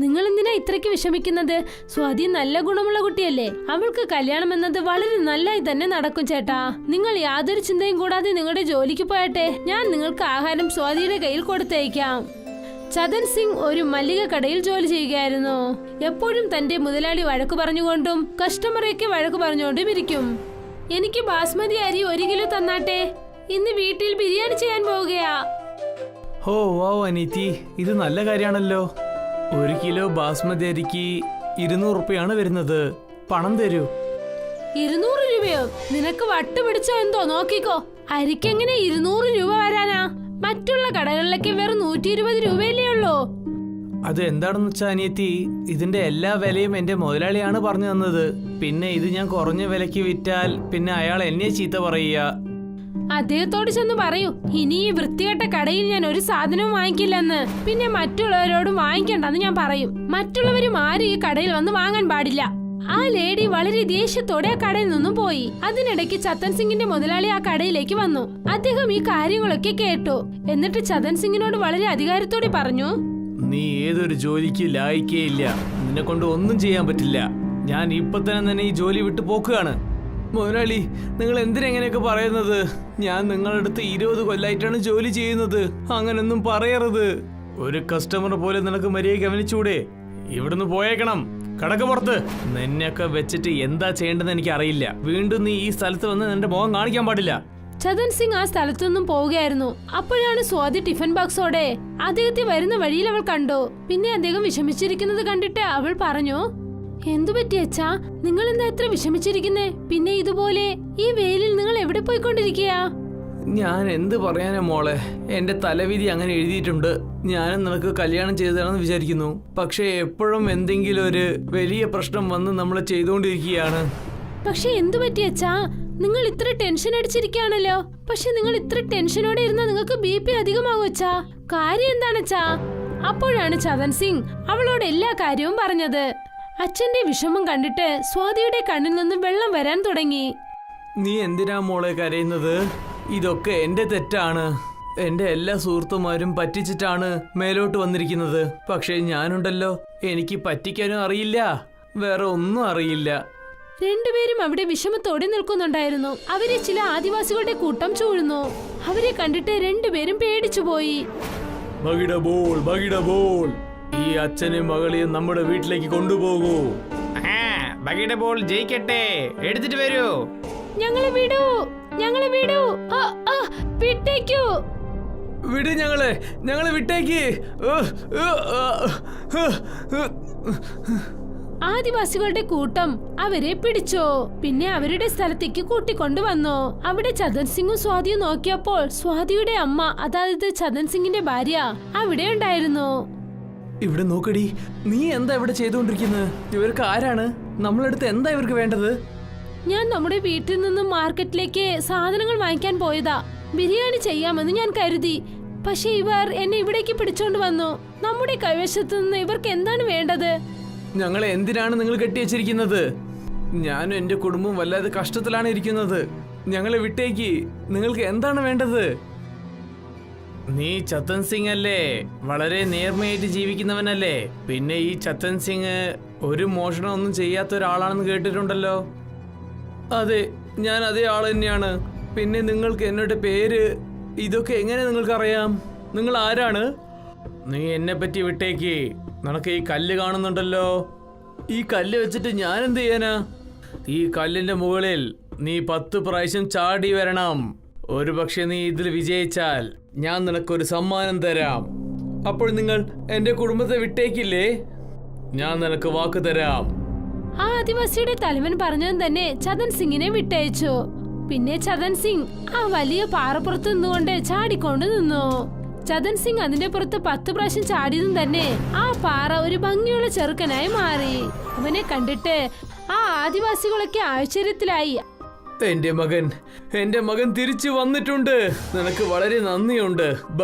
നിങ്ങൾ എന്തിനാ ഇത്രയ്ക്ക് വിഷമിക്കുന്നത്? സ്വാതി നല്ല ഗുണമുള്ള കുട്ടിയല്ലേ. അവൾക്ക് കല്യാണം എന്നത് വളരെ നല്ലായി തന്നെ നടക്കും ചേട്ടാ. നിങ്ങൾ യാതൊരു ചിന്തയും കൂടാതെ നിങ്ങളുടെ ജോലിക്ക് പോയട്ടെ. ഞാൻ നിങ്ങൾക്ക് ആഹാരം സ്വാതിയുടെ കയ്യിൽ കൊടുത്തയക്കാം. ചതൻ സിംഗ് ഒരു മല്ലിക കടയിൽ ജോലി ചെയ്യുകയായിരുന്നു. എപ്പോഴും തന്റെ മുതലാളി വഴക്കു പറഞ്ഞുകൊണ്ടും കസ്റ്റമറേക്ക് വഴക്കു പറഞ്ഞുകൊണ്ടും ഇരിക്കും. എനിക്ക് ബാസ്മതി അരി 1 കിലോ തന്നാട്ടെ, ഇന്ന് വീട്ടിൽ ബിരിയാണി ചെയ്യാൻ പോവുകയാ. ഓ വാവ് അനീതി, ഇത് നല്ല കാര്യമാണല്ലോ. 1 കിലോ ബാസ്മതി അരിക്ക് 200 രൂപയാണ് വരുന്നത്. പണം തരൂ. 200 രൂപയോ? നിനക്ക് വട്ട് പിടിച്ചോ എന്തോ? നോക്കിക്കോ, അരിക്കെങ്ങനെ 200 രൂപ വരാനാ? മറ്റുള്ള കടകളിലൊക്കെ വെറും 120 രൂപയല്ലേ ഉള്ളൂ. അത് എന്താണെന്ന് വെച്ചാൽ അനിയത്തി, ഇതിന്റെ എല്ലാ വിലയും എന്റെ മുതലാളിയാണ് പറഞ്ഞു തന്നത്. പിന്നെ ഇത് ഞാൻ കുറഞ്ഞ വിലക്ക് വിറ്റാൽ പിന്നെ അയാൾ എന്നെ ചീത്ത പറയുക. അദ്ദേഹത്തോട് ചെന്ന് പറയൂ, ഇനി ഈ വൃത്തികെട്ട കടയിൽ ഞാൻ ഒരു സാധനവും വാങ്ങിക്കില്ലെന്ന്. പിന്നെ മറ്റുള്ളവരോടും വാങ്ങിക്കണ്ടെന്ന് ഞാൻ പറയും. മറ്റുള്ളവരും ആരും ഈ കടയിൽ വന്ന് വാങ്ങാൻ പാടില്ല. ആ ലേഡി വളരെ ദേഷ്യത്തോടെ ആ കടയിൽ നിന്നും പോയി. അതിനിടയ്ക്ക് ചതൻ സിംഗിന്റെ മുതലാളി ആ കടയിലേക്ക് വന്നു. അദ്ദേഹം ഈ കാര്യങ്ങളൊക്കെ കേട്ടു. എന്നിട്ട് ചതൻ സിംഗിനോട് വളരെ അധികാരത്തോടെ പറഞ്ഞു, നീ ഏതൊരു ജോലിക്ക് ലായിക്കേ ഇല്ല. നിന്നെ കൊണ്ട് ഒന്നും ചെയ്യാൻ പറ്റില്ല. ഞാൻ ഇപ്പൊ തന്നെ ഈ ജോലി വിട്ടു പോക്കുകയാണ്. മുതലാളി, നിങ്ങൾ എന്തിനെങ്ങനെയൊക്കെ പറയുന്നത്? ഞാൻ നിങ്ങളുടെ അടുത്ത് 20 കൊല്ലായിട്ടാണ് ജോലി ചെയ്യുന്നത്. അങ്ങനൊന്നും പറയരുത്. ഒരു കസ്റ്റമർ പോലെ നിനക്ക് മര്യാദ ഗവനിച്ചൂടെ? ഇവിടുന്ന് പോയേക്കണം. കടക്ക് പുറത്ത്. നിന്നെയൊക്കെ വെച്ചിട്ട് എന്താ ചെയ്യേണ്ടതെന്ന് എനിക്ക് അറിയില്ല. വീണ്ടും നീ ഈ സ്ഥലത്ത് വന്ന് നിന്റെ മുഖം കാണിക്കാൻ പാടില്ല. ചതൻ സിംഗ് ആ സ്ഥലത്തുനിന്നും പോവുകയായിരുന്നു. അപ്പോഴാണ് സ്വാതി ടിഫിൻ ബോക്സോടെ അദ്ദേഹത്തെ വരുന്ന വഴിയിൽ അവൾ കണ്ടു. പിന്നെ അദ്ദേഹം വിഷമിച്ചിരിക്കുന്നത് കണ്ടിട്ട് അവൾ പറഞ്ഞു, എന്തു പറ്റി അച്ഛാ? നിങ്ങൾ എന്താ എത്ര വിഷമിച്ചിരിക്കുന്നേ? പിന്നെ ഇതുപോലെ ഈ വെയിലിൽ നിങ്ങൾ എവിടെ പോയിക്കൊണ്ടിരിക്കുക? ഞാൻ എന്ത് പറയാനാ മോളെ, എന്റെ തലവിധി അങ്ങനെ എഴുതിയിട്ടുണ്ട്. ഞാനും നിനക്ക് കല്യാണം ചെയ്തതാണെന്ന് വിചാരിക്കുന്നു. പക്ഷെ എപ്പോഴും എന്തെങ്കിലും ഒരു വലിയ പ്രശ്നം വന്ന് നമ്മൾ ചെയ്തുകൊണ്ടിരിക്കുകയാണ്. പക്ഷെ എന്തു പറ്റി അച്ഛാ? നിങ്ങൾ ഇത്ര ടെൻഷൻ അടിച്ചിരിക്കുകയാണല്ലോ. പക്ഷെ നിങ്ങൾ ഇത്ര ടെൻഷനോടെ ഇരുന്നാൽ നിങ്ങൾക്ക് BP അധികമാകും അച്ഛാ. കാര്യം എന്താണച്ചാ? അപ്പോഴാണ് ചതൻ സിംഗ് അവളോട് എല്ലാ കാര്യവും പറഞ്ഞത്. അച്ഛന്റെ വിഷമം കണ്ടിട്ട് സ്വാതിയുടെ കണ്ണിൽ നിന്ന് വെള്ളം വരാൻ തുടങ്ങി. നീ എന്തിനാ മോളെ കരയുന്നത്? ഇതൊക്കെ എന്റെ തെറ്റാണ്. എന്റെ എല്ലാ സുഹൃത്തുമാരും പറ്റിച്ചിട്ടാണ് മേലോട്ട് വന്നിരിക്കുന്നത്. പക്ഷെ ഞാനുണ്ടല്ലോ, എനിക്ക് പറ്റിക്കാനും അറിയില്ല, വേറെ ഒന്നും അറിയില്ല. രണ്ടുപേരും അവിടെ വിഷമത്തോടെ നിൽക്കുന്നുണ്ടായിരുന്നു. അവരെ ചില ആദിവാസികളുടെ കൂട്ടം ചൂഴുന്നു. അവരെ കണ്ടിട്ട് രണ്ടുപേരും പേടിച്ചുപോയി. ബോൾ, ഈ അച്ഛനെയും മകളെയും നമ്മുടെ വീട്ടിലേക്ക് കൊണ്ടുപോകൂ. ബോൾ ജയിക്കട്ടെ, എടുത്തിട്ട് വരൂ. ഞങ്ങളെ വിടൂ, ഞങ്ങളെ വിടൂ, വിട്ടേക്കൂ. വിട്, ഞങ്ങളെ വിട്ടേക്ക്. ആദിവാസികളുടെ കൂട്ടം അവരെ പിടിച്ചു. പിന്നെ അവരുടെ സ്ഥലത്തേക്ക് കൂട്ടിക്കൊണ്ടുവന്നു. അവിടെ ചതൻ സിംഗും സ്വാതിയും നോക്കിയപ്പോൾ സ്വാതിയുടെ അമ്മ, അതായത് ചതൻ സിംഗിന്റെ ഭാര്യ, അവിടെ ഉണ്ടായിരുന്നു. ഇവിടെ നോക്കടി, നീ എന്താ ഇവിടെ ചെയ്തുകൊണ്ടിരിക്കുന്നത്? ഇവർക്ക് ആരാണ്? നമ്മളടുത്ത് എന്താ ഇവർക്ക് വേണ്ടത്? ഞാൻ നമ്മുടെ വീട്ടിൽ നിന്നും മാർക്കറ്റിലേക്ക് സാധനങ്ങൾ വാങ്ങിക്കാൻ പോയതാ. ബിരിയാണി ചെയ്യാമെന്ന് ഞാൻ കരുതി. പക്ഷെ ഇവർ എന്നെ ഇവിടേക്ക് പിടിച്ചോണ്ട് വന്നു. നമ്മുടെ കൈവശത്ത് നിന്ന് ഇവർക്ക് എന്താണ് വേണ്ടത്? ഞങ്ങളെ എന്തിനാണ് നിങ്ങൾ കെട്ടിവെച്ചിരിക്കുന്നത്? ഞാനും എന്റെ കുടുംബവും വല്ലാതെ കഷ്ടത്തിലാണ് ഇരിക്കുന്നത്. ഞങ്ങളെ വിട്ടേക്ക്. നിങ്ങൾക്ക് എന്താണ് വേണ്ടത്? നീ ചത്തൻ സിംഗ് അല്ലേ? വളരെ നേർമയായിട്ട് ജീവിക്കുന്നവനല്ലേ? പിന്നെ ഈ ചത്തൻ സിംഗ് ഒരു മോഷണം ഒന്നും ചെയ്യാത്ത ഒരാളാണെന്ന് കേട്ടിട്ടുണ്ടല്ലോ. അതെ, ഞാൻ അതേ ആൾ തന്നെയാണ്. പിന്നെ നിങ്ങൾക്ക് എന്നോട് പേര് ഇതൊക്കെ എങ്ങനെ നിങ്ങൾക്കറിയാം? നിങ്ങൾ ആരാണ്? നീ എന്നെ പറ്റി വിട്ടേക്ക്. നിനക്ക് ഈ കല്ല് കാണുന്നുണ്ടല്ലോ, ഈ കല്ല് വെച്ചിട്ട് ഞാൻ എന്ത് ചെയ്യാനാ? ഈ കല്ലിന്റെ മുകളിൽ നീ 10 പ്രാവശ്യം ചാടി വരണം. ഒരു പക്ഷെ നീ ഇതിൽ വിജയിച്ചാൽ ഞാൻ നിനക്കൊരു സമ്മാനം തരാം. അപ്പോൾ നിങ്ങൾ എന്റെ കുടുംബത്തെ വിട്ടേക്കില്ലേ? ഞാൻ നിനക്ക് വാക്ക് തരാം. ആ ആദിവാസിയുടെ തലവൻ പറഞ്ഞതും തന്നെ ചതൻ സിംഗിനെ വിട്ടയച്ചു. പിന്നെ ചതൻ സിംഗ് ആ വലിയ പാറപ്പുറത്ത് നിന്നുകൊണ്ട് ചാടിക്കൊണ്ട് നിന്നു. ചതൻ സിംഗ് അതിന്റെ പുറത്ത് 10 പ്രാവശ്യം ചാടിയതും തന്നെ ആ പാറ ഒരു ഭംഗിയുള്ള ചെറുക്കനായി മാറി. അവനെ കണ്ടിട്ട് ആ ആദിവാസികളൊക്കെ ആശ്ചര്യത്തിലായി. എന്റെ മകൻ തിരിച്ചു വന്നിട്ടുണ്ട്. നിനക്ക് വളരെ നന്ദിയുണ്ട്.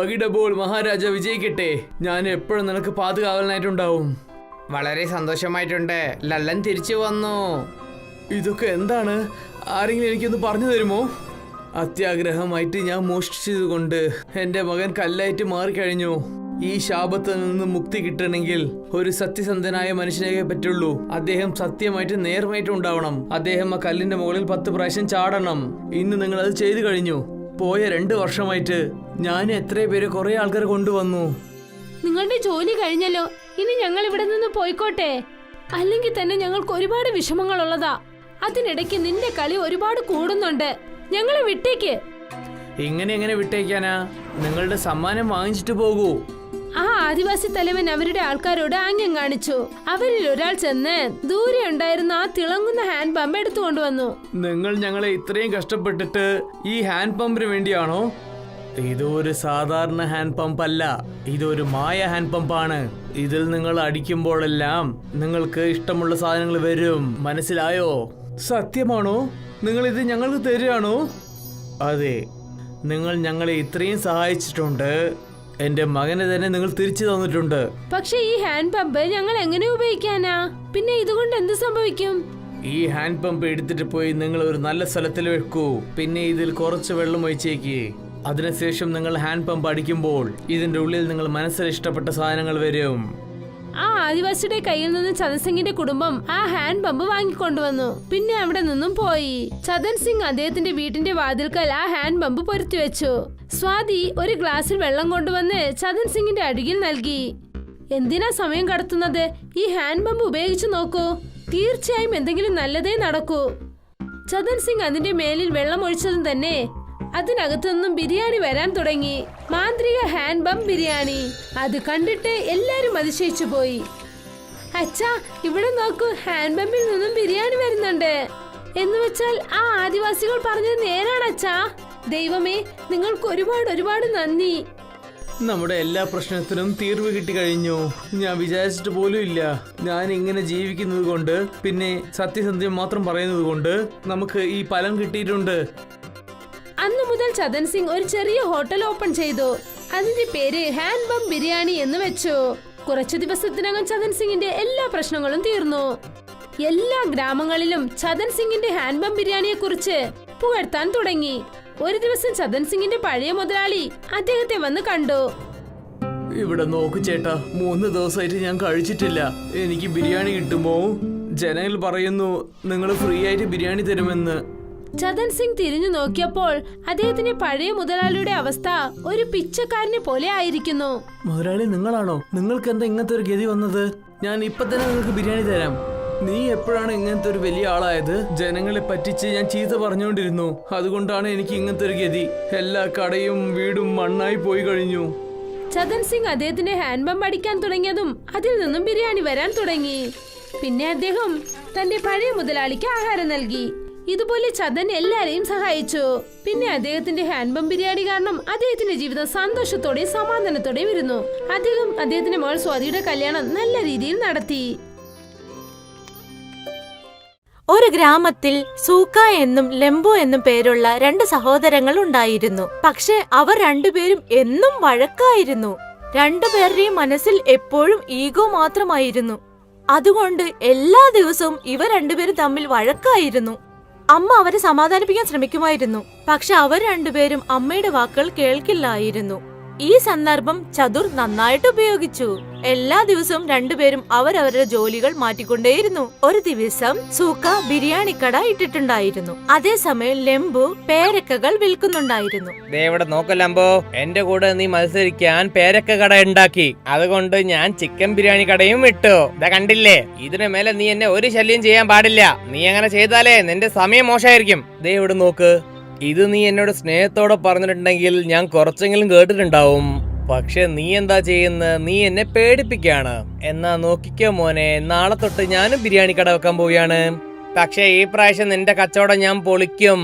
ബോൾ മഹാരാജ വിജയിക്കട്ടെ. ഞാൻ എപ്പോഴും നിനക്ക് പാതുകാവലനായിട്ടുണ്ടാവും. വളരെ സന്തോഷമായിട്ടുണ്ട്. ലല്ലൻ തിരിച്ചു വന്നു. ഇതൊക്കെ എന്താണ്? ആരെങ്കിലും എനിക്കൊന്ന് പറഞ്ഞു തരുമോ? അത്യാഗ്രഹമായിട്ട് ഞാൻ മോഷ്ടിച്ചതുകൊണ്ട് എന്റെ മകൻ കല്ലായിട്ട് മാറിക്കഴിഞ്ഞു. ഈ ശാപത്തിൽ നിന്ന് മുക്തി കിട്ടണമെങ്കിൽ ഒരു സത്യസന്ധനായ മനുഷ്യനെ പറ്റുള്ളൂ. അദ്ദേഹം സത്യമായിട്ട് നേർമായിട്ട് ഉണ്ടാവണം. അദ്ദേഹം ആ കല്ലിന്റെ മുകളിൽ 10 പ്രാവശ്യം ചാടണം. ഇന്ന് നിങ്ങൾ അത് ചെയ്തു കഴിഞ്ഞു. പോയ 2 വർഷമായിട്ട് ഞാൻ എത്ര പേര് കുറെ ആൾക്കാരെ കൊണ്ടുവന്നു. നിങ്ങളുടെ ജോലി കഴിഞ്ഞല്ലോ. ഇനി ഞങ്ങൾ ഇവിടെ നിന്ന് പോയിക്കോട്ടെ. അല്ലെങ്കിൽ തന്നെ ഞങ്ങൾക്ക് ഒരുപാട് വിഷമങ്ങൾ ഉള്ളതാ. അതിനിടയ്ക്ക് നിന്റെ കളി ഒരുപാട് കൂടുന്നുണ്ട്. ഞങ്ങളെ വിട്ടേക്ക്. എങ്ങനെ വിട്ടേക്കാനാ? നിങ്ങളുടെ സമ്മാനം വാങ്ങിച്ചിട്ട് പോകൂ. ആ ആദിവാസി തലവൻ അവരുടെ ആൾക്കാരോട് ആംഗ്യം കാണിച്ചു. അവരിൽ ഒരാൾ ചെന്ന് ദൂരെ ഉണ്ടായിരുന്ന ആ തിളങ്ങുന്ന ഹാൻഡ് പമ്പ് എടുത്തുകൊണ്ടുവന്നു. നിങ്ങൾ ഞങ്ങളെ ഇത്രയും കഷ്ടപ്പെട്ടിട്ട് ഈ ഹാൻഡ് പമ്പിന് വേണ്ടിയാണോ? ഇതൊരു സാധാരണ ഹാൻഡ് പമ്പ് അല്ല, ഇതൊരു മായ ഹാൻഡ് പമ്പാണ്. ഇതിൽ നിങ്ങൾ അടിക്കുമ്പോഴെല്ലാം നിങ്ങൾക്ക് ഇഷ്ടമുള്ള സാധനങ്ങൾ വരും. മനസ്സിലായോ? സത്യമാണോ? നിങ്ങൾ ഇത് ഞങ്ങൾക്ക് തരുകയാണോ? അതെ, നിങ്ങൾ ഞങ്ങളെ ഇത്രയും സഹായിച്ചിട്ടുണ്ട്. എന്റെ മകനെ തന്നെ നിങ്ങൾ തിരിച്ചു തന്നിട്ടുണ്ട്. പക്ഷെ ഈ ഹാൻഡ് പമ്പ് ഞങ്ങൾ എങ്ങനെ ഉപയോഗിക്കാനാ? പിന്നെ ഇതുകൊണ്ട് എന്ത് സംഭവിക്കും? ഈ ഹാൻഡ് പമ്പ് എടുത്തിട്ട് പോയി നിങ്ങൾ ഒരു നല്ല സ്ഥലത്തിൽ വെക്കൂ. പിന്നെ ഇതിൽ കുറച്ച് വെള്ളം ഒഴിച്ചേക്ക്. അതിനുശേഷം നിങ്ങൾ ഹാൻഡ് പമ്പ് അടിക്കുമ്പോൾ ഇതിന്റെ ഉള്ളിൽ നിങ്ങൾ മനസ്സിൽ ഇഷ്ടപ്പെട്ട സാധനങ്ങൾ വരും. ആ ആദിവാസിയുടെ കയ്യിൽ നിന്ന് ചതൻ സിംഗിന്റെ കുടുംബം ആ ഹാൻഡ് പമ്പ് വാങ്ങിക്കൊണ്ടുവന്നു. പിന്നെ അവിടെ നിന്നും പോയി. ചതൻ സിംഗ് അദ്ദേഹത്തിന്റെ വീടിന്റെ വാതിൽക്കൽ ആ ഹാൻഡ് പമ്പ് പൊരുത്തി വെച്ചു. സ്വാതി ഒരു ഗ്ലാസ്സിൽ വെള്ളം കൊണ്ടുവന്ന് ചതൻ സിംഗിന്റെ അടിയിൽ നൽകി. എന്തിനാ സമയം കടത്തുന്നത്? ഈ ഹാൻഡ് പമ്പ് ഉപയോഗിച്ചു നോക്കൂ, തീർച്ചയായും എന്തെങ്കിലും നല്ലതേ നടക്കൂ. ചതൻ സിംഗ് അതിന്റെ മേലിൽ വെള്ളം ഒഴിച്ചതും തന്നെ അതിനകത്തു നിന്നും ബിരിയാണി വരാൻ തുടങ്ങി. മാന്ത്രിക ഹാൻഡ് പമ്പ് ബിരിയാണി. അത് കണ്ടിട്ട് എല്ലാരും അതിശയിച്ചു പോയി. അച്ഛാ, ഇവിടെ നോക്കൂ, ഹാൻഡ് പമ്പിൽ നിന്നും ബിരിയാണി വരുന്നുണ്ട്. എന്ന് വെച്ചാൽ ആ ആദിവാസികൾ പറഞ്ഞത് നേരാണ് അച്ഛാ. ദൈവമേ, നിങ്ങൾക്ക് ഒരുപാട് നന്ദി. നമ്മുടെ എല്ലാ പ്രശ്നത്തിനും തീർവ് കിട്ടി കഴിഞ്ഞു. ഞാൻ വിചാരിച്ചിട്ട് പോലും ഇല്ല. ഞാൻ ഇങ്ങനെ ജീവിക്കുന്നത് കൊണ്ട്, പിന്നെ സത്യസന്ധ്യം മാത്രം പറയുന്നത് കൊണ്ട് നമുക്ക് ഈ ഫലം കിട്ടിയിട്ടുണ്ട്. അന്നു മുതൽ ചതൻ സിംഗ് ഒരു ചെറിയ ഹോട്ടൽ ഓപ്പൺ ചെയ്തു. അതിന്റെ പേര് ഹാൻഡ് പമ്പ് ബിരിയാണി എന്ന് വെച്ചു. കുറച്ചു ദിവസത്തിനകം ചതൻ സിംഗിന്റെ എല്ലാ പ്രശ്നങ്ങളും തീർന്നു. എല്ലാ ഗ്രാമങ്ങളിലും ചതൻ സിംഗിന്റെ ഹാൻഡ് പമ്പ് ബിരിയാണിയെ കുറിച്ച് പുകഴ്ത്താൻ തുടങ്ങി. ഒരു ദിവസം ചതൻ സിംഗിന്റെ പഴയ മുതലാളി അദ്ദേഹത്തെ വന്ന് കണ്ടു. ഇവിടെ നോക്കു ചേട്ടാ, 3 ദിവസമായിട്ട് ഞാൻ കഴിച്ചിട്ടില്ല. എനിക്ക് ബിരിയാണി കിട്ടുമോ? ജനങ്ങൾ പറയുന്നു നിങ്ങൾ ഫ്രീ ആയിട്ട് ബിരിയാണി തരുമെന്ന്. ചതൻ സിംഗ് തിരിഞ്ഞു നോക്കിയപ്പോൾ അദ്ദേഹത്തിന്റെ പഴയ മുതലാളിയുടെ അവസ്ഥ ഒരു പിച്ചക്കാരനെ പോലെ ആയിരിക്കുന്നു. മുതലാളി നിങ്ങളാണോ? നിങ്ങൾക്ക് എന്താ ഇങ്ങനത്തെ ഒരു ഗതി വന്നത്? ഞാൻ ഇപ്പൊ തന്നെ നിങ്ങൾക്ക് ബിരിയാണി തരാം. നീ എപ്പോഴാണ് ഇങ്ങനത്തെ ഒരു വലിയ ആളായത്? ജനങ്ങളെ പറ്റിച്ച് ഞാൻ ചീത്ത പറഞ്ഞുകൊണ്ടിരുന്നു. അതുകൊണ്ടാണ് എനിക്ക് ഇങ്ങനത്തെ ഒരു ഗതി. എല്ലാ കടയും വീടും മണ്ണായി പോയി കഴിഞ്ഞു. ചതൻ സിംഗ് അദ്ദേഹത്തിന്റെ ഹാൻഡ് പമ്പ് അടിക്കാൻ തുടങ്ങിയതും അതിൽ നിന്നും ബിരിയാണി വരാൻ തുടങ്ങി. പിന്നെ അദ്ദേഹം തന്റെ പഴയ മുതലാളിക്ക് ആഹാരം നൽകി. ഇതുപോലെ ചതൻ എല്ലാരെയും സഹായിച്ചു. പിന്നെ അദ്ദേഹത്തിന്റെ ഹാൻഡ് പമ്പ് ബിരിയാണി കാരണം അദ്ദേഹത്തിന്റെ ജീവിതം സന്തോഷത്തോടെയും സമാധാനത്തോടെയും ഇരുന്നു. അദ്ദേഹം അദ്ദേഹത്തിന്റെ മകൾ സ്വാതിയുടെ കല്യാണം നല്ല രീതിയിൽ നടത്തി. ഒരു ഗ്രാമത്തിൽ സൂക്ക എന്നും ലെംബു എന്നും പേരുള്ള 2 സഹോദരങ്ങൾ ഉണ്ടായിരുന്നു. പക്ഷെ അവർ രണ്ടുപേരും എന്നും വഴക്കായിരുന്നു. രണ്ടുപേരുടെയും മനസ്സിൽ എപ്പോഴും ഈഗോ മാത്രമായിരുന്നു. അതുകൊണ്ട് എല്ലാ ദിവസവും ഇവർ രണ്ടുപേരും തമ്മിൽ വഴക്കായിരുന്നു. അമ്മ അവരെ സമാധാനിപ്പിക്കാൻ ശ്രമിക്കുമായിരുന്നു. പക്ഷെ അവർ രണ്ടുപേരും അമ്മയുടെ വാക്കുകൾ കേൾക്കില്ലായിരുന്നു. ഈ സന്ദർഭം ചതുർ നന്നായിട്ട് ഉപയോഗിച്ചു. എല്ലാ ദിവസവും രണ്ടുപേരും അവരവരുടെ ജോലികൾ മാറ്റിക്കൊണ്ടേയിരുന്നു. ഒരു ദിവസം സൂക്ക ബിരിയാണി കട ഇട്ടിട്ടുണ്ടായിരുന്നു. അതേസമയം ലെംബു പേരക്കകൾ വിൽക്കുന്നുണ്ടായിരുന്നു. ഇവിടെ നോക്ക് ലംബോ, എന്റെ കൂടെ നീ മത്സരിക്കാൻ പേരക്ക കട ഉണ്ടാക്കി. അതുകൊണ്ട് ഞാൻ ചിക്കൻ ബിരിയാണി കടയും വിട്ടു. ഇതാ കണ്ടില്ലേ, ഇതിനു മേലെ നീ എന്നെ ഒരു ശല്യം ചെയ്യാൻ പാടില്ല. നീ അങ്ങനെ ചെയ്താലേ നിന്റെ സമയം മോശമായിരിക്കും. ഇവിടെ നോക്ക്, ഇത് നീ എന്നോട് സ്നേഹത്തോടെ പറഞ്ഞിട്ടുണ്ടെങ്കിൽ ഞാൻ കുറച്ചെങ്കിലും കേട്ടിട്ടുണ്ടാവും. പക്ഷെ നീ എന്താ ചെയ്യുന്നത്? നീ എന്നെ പേടിപ്പിക്കാണ്. എന്നാ നോക്കിക്കോ മോനെ, നാളെ തൊട്ട് ഞാനും ബിരിയാണി കട വെക്കാൻ പോവുകയാണ്. പക്ഷെ ഈ പ്രാവശ്യം നിന്റെ കച്ചവടം ഞാൻ പൊളിക്കും.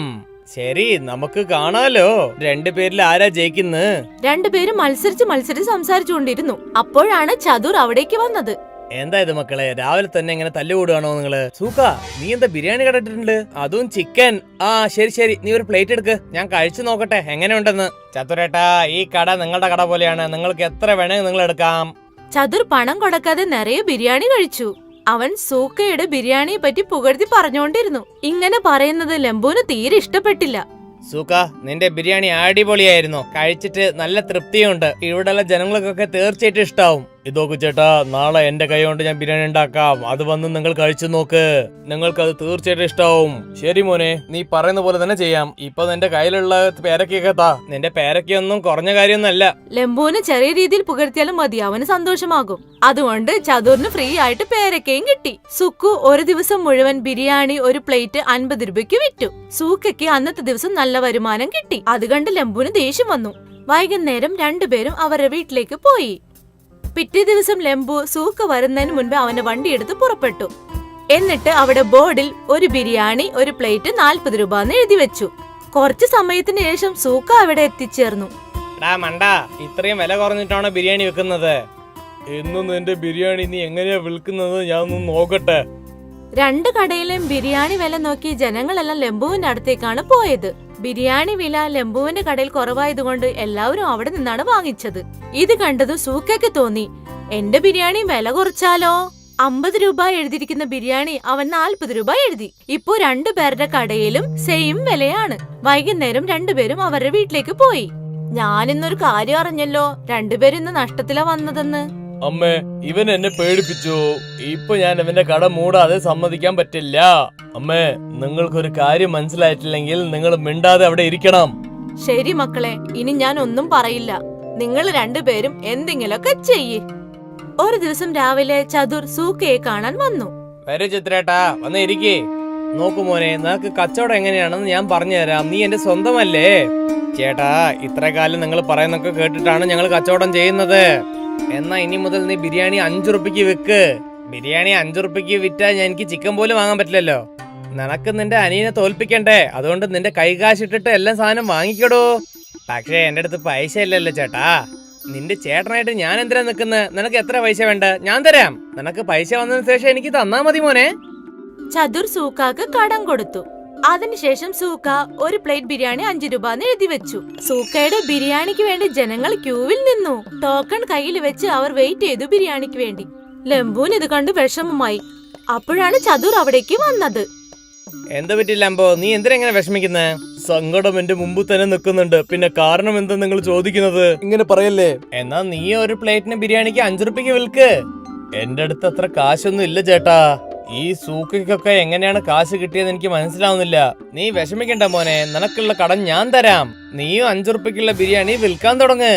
ശരി, നമുക്ക് കാണാലോ രണ്ടുപേരിൽ ആരാ ജയിക്കുന്നത്. രണ്ടുപേരും മത്സരിച്ച് സംസാരിച്ചുകൊണ്ടിരുന്നു. അപ്പോഴാണ് ചതുർ അവിടേക്ക് വന്നത്. എന്താ ഇത് മക്കളെ, രാവിലെ തന്നെ ഇങ്ങനെ തല്ലുകൂടുകയാണോ നിങ്ങള്? സൂക്ക, നീ എന്താ ബിരിയാണി കട ഇട്ടിട്ടുണ്ട്? അതും ചിക്കൻ. ആ ശരി, നീ ഒരു പ്ലേറ്റ് എടുക്ക്, ഞാൻ കഴിച്ചു നോക്കട്ടെ എങ്ങനെയുണ്ടെന്ന്. ചതുരേട്ടാ, ഈ കട നിങ്ങളുടെ കട പോലെയാണ്. നിങ്ങൾക്ക് എത്ര വേണമെങ്കിൽ നിങ്ങൾ എടുക്കാം. ചതുർ പണം കൊടുക്കാതെ നിറയെ ബിരിയാണി കഴിച്ചു. അവൻ സൂക്കയുടെ ബിരിയാണിയെ പറ്റി പുകഴ്ത്തി പറഞ്ഞുകൊണ്ടിരുന്നു. ഇങ്ങനെ പറയുന്നത് ലെംബുവിന് തീരെ ഇഷ്ടപ്പെട്ടില്ല. സൂക്ക, നിന്റെ ബിരിയാണി അടിപൊളിയായിരുന്നു. കഴിച്ചിട്ട് നല്ല തൃപ്തിയുണ്ട്. ഇവിടെയുള്ള ജനങ്ങൾക്കൊക്കെ തീർച്ചയായിട്ടും ഇഷ്ടാവും. ഇതൊക്കെ ചേട്ടാ, നാളെ എന്റെ കൈ കൊണ്ട് ഞാൻ ബിരിയാണി ഉണ്ടാക്കാം. അത് വന്ന് നിങ്ങൾ കഴിച്ചു നോക്ക്, നിങ്ങൾക്ക് അത് തീർച്ചയായിട്ടും ഇഷ്ടാവും. ശരി മോനെ, നീ പറയുന്ന പോലെ തന്നെ ചെയ്യാം. ഇപ്പൊ നിന്റെ കയ്യിലുള്ള പേരക്കൊക്കെ താ. നിന്റെ പേരക്കൊന്നും കുറഞ്ഞ കാര്യമൊന്നല്ല. ലെംബുവിന് ചെറിയ രീതിയിൽ പുകഴ്ത്തിയാലും മതി, അവന് സന്തോഷമാകും. അതുകൊണ്ട് ചതുറിന് ഫ്രീ ആയിട്ട് പേരക്കയും കിട്ടി. സുക്കു ഒരു ദിവസം മുഴുവൻ ബിരിയാണി ഒരു പ്ലേറ്റ് 50 രൂപയ്ക്ക് വിറ്റു. സൂക്കയ്ക്ക് അന്നത്തെ ദിവസം നല്ല വരുമാനം കിട്ടി. അത് കണ്ട് ലെംബുവിന് ദേഷ്യം വന്നു. വൈകുന്നേരം രണ്ടുപേരും അവരുടെ വീട്ടിലേക്ക് പോയി. പിറ്റേ ദിവസം ലെംബു സൂക്ക വരുന്നതിന് മുൻപ് അവന്റെ വണ്ടി എടുത്ത് പുറപ്പെട്ടു. എന്നിട്ട് അവിടെ ബോർഡിൽ ഒരു ബിരിയാണി ഒരു പ്ലേറ്റ് 40 രൂപ എന്ന് എഴുതി വെച്ചു. കുറച്ചു സമയത്തിന് ശേഷം സൂക്ക അവിടെ എത്തിച്ചേർന്നു. മണ്ടാ, ഇത്രയും വില കുറഞ്ഞിട്ടാണോ ബിരിയാണി വെക്കുന്നത്? ഇന്നും നിന്റെ ബിരിയാണി നീ എങ്ങനെയാ വിൽക്കുന്നത് ഞാൻ ഒന്ന് നോക്കട്ടെ. 2 കടയിലെയും ബിരിയാണി വില നോക്കി ജനങ്ങളെല്ലാം ലെംബുവിന്റെ അടുത്തേക്കാണ് പോയത്. ബിരിയാണി വില ലെംബുവിന്റെ കടയിൽ കുറവായതുകൊണ്ട് എല്ലാവരും അവിടെ നിന്നാണ് വാങ്ങിച്ചത്. ഇത് കണ്ടത് സൂക്കയ്ക്ക് തോന്നി, എന്റെ ബിരിയാണി വില കുറച്ചാലോ? 50 രൂപ എഴുതിയിരിക്കുന്ന ബിരിയാണി അവൻ 40 രൂപ എഴുതി. ഇപ്പോ 2 പേരുടെ കടയിലും സെയിം വിലയാണ്. വൈകുന്നേരം 2 പേരും അവരുടെ വീട്ടിലേക്ക് പോയി. ഞാനിന്നൊരു കാര്യം അറിഞ്ഞല്ലോ, രണ്ടുപേരും ഇന്ന് നഷ്ടത്തിലാ വന്നതെന്ന്. അമ്മേ, ഇവൻ എന്നെ പേടിപ്പിച്ചു. ഇപ്പൊ ഞാൻ ഇവന്റെ കട മൂടാതെ സമ്മതിക്കാൻ പറ്റില്ല. അമ്മേ, നിങ്ങൾക്കൊരു കാര്യം മനസ്സിലായിട്ടില്ലെങ്കിൽ നിങ്ങൾ മിണ്ടാതെ അവിടെ ഇരിക്കണം. ശരി മക്കളെ, ഇനി ഞാൻ ഒന്നും പറയില്ല. നിങ്ങൾ രണ്ടുപേരും എന്തെങ്കിലുമൊക്കെ ചെയ്യ്. ഒരു ദിവസം രാവിലെ ചതുർ സൂക്കയെ കാണാൻ വന്നു. വരൂ ചിത്രേട്ടാ, വന്ന് ഇരിക്കേ. നോക്കു മോനെ, നിനക്ക് കച്ചവടം എങ്ങനെയാണെന്ന് ഞാൻ പറഞ്ഞുതരാം. നീ എന്റെ സ്വന്തമല്ലേ? ചേട്ടാ, ഇത്ര കാലം നിങ്ങൾ പറയുന്നൊക്കെ കേട്ടിട്ടാണ് ഞങ്ങൾ കച്ചവടം ചെയ്യുന്നത്. എന്നാ ഇനി മുതൽ നീ ബിരിയാണി 5 റുപ്പിക്ക് വിൽക്ക്. ബിരിയാണി 5 റുപ്പിക്ക് വിറ്റാ എനിക്ക് ചിക്കൻ പോലും വാങ്ങാൻ പറ്റില്ലല്ലോ. നിനക്ക് നിന്റെ അനിയനെ തോൽപ്പിക്കണ്ടേ, അതുകൊണ്ട് നിന്റെ കൈകാശിട്ടിട്ട് എല്ലാ സാധനം വാങ്ങിക്കടോ. പക്ഷേ എന്റെ അടുത്ത് പൈസ ഇല്ലല്ലോ ചേട്ടാ. നിന്റെ ചേട്ടനായിട്ട് ഞാൻ എന്തിനാ നിക്കുന്നത്? നിനക്ക് എത്ര പൈസ വേണ്ട? ഞാൻ തരാം. നിനക്ക് പൈസ വന്നതിന് ശേഷം എനിക്ക് തന്നാ മതി മോനെ. ചതുർ സൂക്കാക്ക് കടം കൊടുത്തു. അതിനുശേഷം സൂക്ക ഒരു പ്ലേറ്റ് ബിരിയാണി 5 രൂപ എഴുതി വെച്ചു. സൂക്കയുടെ ബിരിയാണിക്ക് വേണ്ടി ജനങ്ങൾ ക്യൂവിൽ നിന്നു. ടോക്കൺ കയ്യിൽ വെച്ച് അവർ വെയിറ്റ് ചെയ്തു ബിരിയാണിക്ക് വേണ്ടി. ലംബുവിന് ഇത് കണ്ട് വിഷമമായി. അപ്പോഴാണ് ചതുർ അവിടേക്ക് വന്നത്. എന്താ പറ്റില്ല അമ്പോ, നീ എന്തിനെങ്ങനെ വിഷമിക്കുന്നേ? സങ്കടം എന്റെ മുമ്പ് തന്നെ നിൽക്കുന്നുണ്ട്. പിന്നെ കാരണം എന്താ നിങ്ങൾ ചോദിക്കുന്നത്? ഇങ്ങനെ പറയല്ലേ. എന്നാ നീ ഒരു പ്ലേറ്റിന് ബിരിയാണിക്ക് 5 റുപ്പിക്ക് വിൽക്ക്. എന്റെ അടുത്ത് അത്ര കാശൊന്നും ഇല്ല ചേട്ടാ. ഈ സൂക്കൊക്കെ എങ്ങനെയാണ് കാശ് കിട്ടിയത് എനിക്ക് മനസ്സിലാവുന്നില്ല. നീ വിഷമിക്കണ്ട മോനെ, നിനക്കുള്ള കടം ഞാൻ തരാം. നീയും 5 റുപ്പിക്കുള്ള ബിരിയാണി വിൽക്കാൻ തുടങ്ങ്.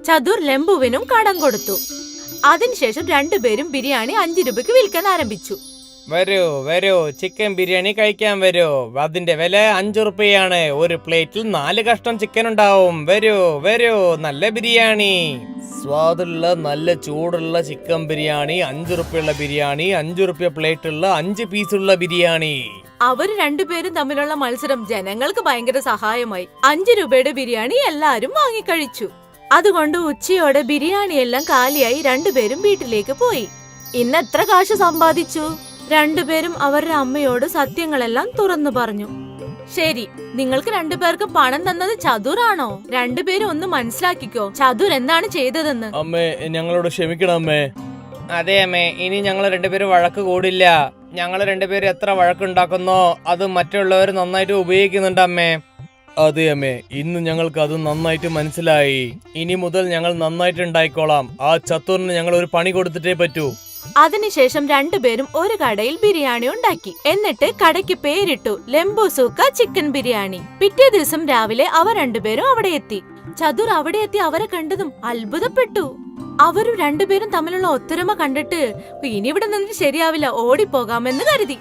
ചതുർ ലംബുവിനും കടം കൊടുത്തു. അതിനുശേഷം രണ്ടുപേരും ബിരിയാണി 5 രൂപയ്ക്ക് വിൽക്കാൻ ആരംഭിച്ചു. വരൂ വരൂ, ചിക്കൻ ബിരിയാണി കഴിക്കാൻ വരൂ. അതിന്റെ വില 5 റുപ്പിയാണ്. ഒരു പ്ലേറ്റിൽ 4 കഷ്ണം ചിക്കൻ ഉണ്ടാവും. വരൂ വരൂ, നല്ല ബിരിയാണി, സ്വാദുള്ള നല്ല ചൂടുള്ള ചിക്കൻ ബിരിയാണി, 5 റുപ്പിയുള്ള ബിരിയാണി, 5 റുപ്യ പ്ലേറ്റുള്ള 5 പീസുള്ള ബിരിയാണി. അവർ രണ്ടുപേരും തമ്മിലുള്ള മത്സരം ജനങ്ങൾക്ക് ഭയങ്കര സഹായമായി. 5 രൂപയുടെ ബിരിയാണി എല്ലാരും വാങ്ങിക്കഴിച്ചു. അതുകൊണ്ട് ഉച്ചയോടെ ബിരിയാണി എല്ലാം കാലിയായി രണ്ടുപേരും വീട്ടിലേക്ക് പോയി. ഇന്ന് എത്ര കാശ് സമ്പാദിച്ചു? രണ്ടുപേരും അവരുടെ അമ്മയോട് സത്യങ്ങളെല്ലാം തുറന്നു പറഞ്ഞു. ശരി, നിങ്ങൾക്ക് രണ്ടുപേർക്കും പണം തന്നത് ചതുറാണോ? രണ്ടുപേരും ഒന്ന് മനസ്സിലാക്കിക്കോ, ചതുർ എന്താണ് ചെയ്തതെന്ന്. അമ്മേ, ഞങ്ങളോട് ക്ഷമിക്കണം അമ്മേ. അതെ അമ്മേ, ഇനി ഞങ്ങൾ രണ്ടുപേരും വഴക്ക് കൂടില്ല. ഞങ്ങൾ രണ്ടുപേരും എത്ര വഴക്കുണ്ടാക്കുന്നോ അത് മറ്റുള്ളവർ നന്നായിട്ട് ഉപയോഗിക്കുന്നുണ്ട് അമ്മേ. അതെ അമ്മേ, ഇന്ന് ഞങ്ങൾക്ക് അത് നന്നായിട്ട് മനസ്സിലായി. ഇനി മുതൽ ഞങ്ങൾ നന്നായിട്ട് ഉണ്ടായിക്കോളാം. ആ ചത്തുറിന് ഞങ്ങൾ ഒരു പണി കൊടുത്തിട്ടേ പറ്റൂ. അതിനുശേഷം രണ്ടുപേരും ഒരു കടയിൽ ബിരിയാണി ഉണ്ടാക്കി. എന്നിട്ട് കടയ്ക്ക് പേരിട്ടു ലെംബു സൂക്ക ചിക്കൻ ബിരിയാണി. പിറ്റേ ദിവസം രാവിലെ അവർ രണ്ടുപേരും അവിടെ എത്തി. ചതുർ അവിടെ എത്തി അവരെ കണ്ടതും അത്ഭുതപ്പെട്ടു. അവരും രണ്ടുപേരും തമ്മിലുള്ള ഒത്തൊരുമ കണ്ടിട്ട് ഇനി ഇവിടെ നിന്ന് ശരിയാവില്ല, ഓടിപ്പോകാമെന്ന് കരുതി.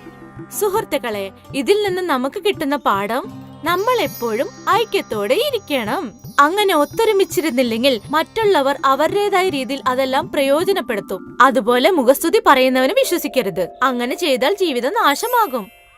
സുഹൃത്തുക്കളെ, ഇതിൽ നിന്ന് നമുക്ക് കിട്ടുന്ന പാഠം, നമ്മൾ എപ്പോഴും ഐക്യത്തോടെ ഇരിക്കണം. അങ്ങനെ ഒത്തൊരുമിച്ചിരുന്നില്ലെങ്കിൽ മറ്റുള്ളവർ അവരുടേതായ രീതിയിൽ അതെല്ലാം പ്രയോജനപ്പെടുത്തും. അതുപോലെ മുഖസ്തുതി പറയുന്നവന് വിശ്വസിക്കരുത്. അങ്ങനെ ചെയ്താൽ ജീവിതം നാശമാകും.